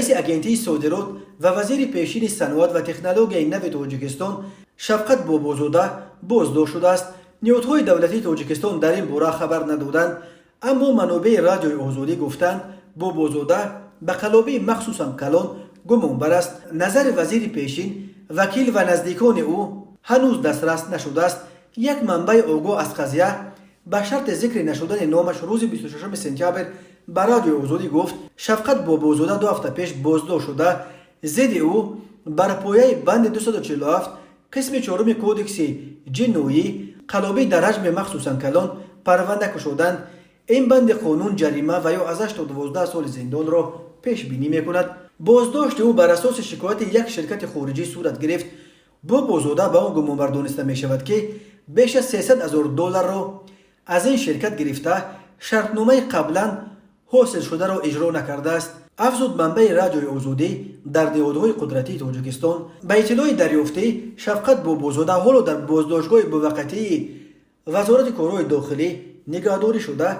رئیس اگنتی صادرات و وزیر پیشین صنعت و تکنولوژی نو تاجیکستان شفقت بابازاده بازداشت شده است. نهادهای دولتی تاجیکستان در این باره خبر ندادند، اما منابع رادیوی آزادی گفتند بابازاده به قلابه مخصوصا کلان گمانبر است. نظر وزیر پیشین، وکیل و نزدیکان او هنوز دسترس نشده است. یک منبع آگاه از قضیه به شرط ذکر نشدن نامش روز 26 سپتامبر به رادیو آزادی گفت شفقت بابازاده 2 هفته پیش بازداشت شده. ضد او بر پایه بند 247 قسم 4 کودکس جنایی قلابه در حجم مخصوصا کلان پرونده کشیدند. این بند قانون جریمه و یا از 8 تا 12 سال زندان را پیش بینی میکند. بازداشت او بر اساس شکایت یک شرکت خارجی صورت گرفت. بابازاده به آن گمانبر دانسته می شود که بیش از $300,000 را از این شرکت گرفته شرطنامه قبلا حاصل شده را اجرا نکرده است. افزود منبع رادیوی آزادی در نهادهای قدرتی تاجیکستان به اطلاع دریافته شفقت بابازاده حالا در بازداشتگاه موقتی وزارت کارهای داخلی نگهداری شده.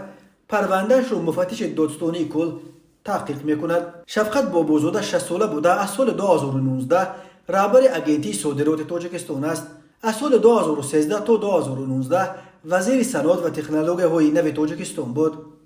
پروندهش را مفتش دادستانی کل تحقیق میکند. شفقت بابازاده 60 ساله بوده. از سال 2019 رهبر اگنتی صادرات تاجیکستان است. از سال 2013 تا 2019 وزیر صنعت و تکنولوژی های نو تاجیکستان بود.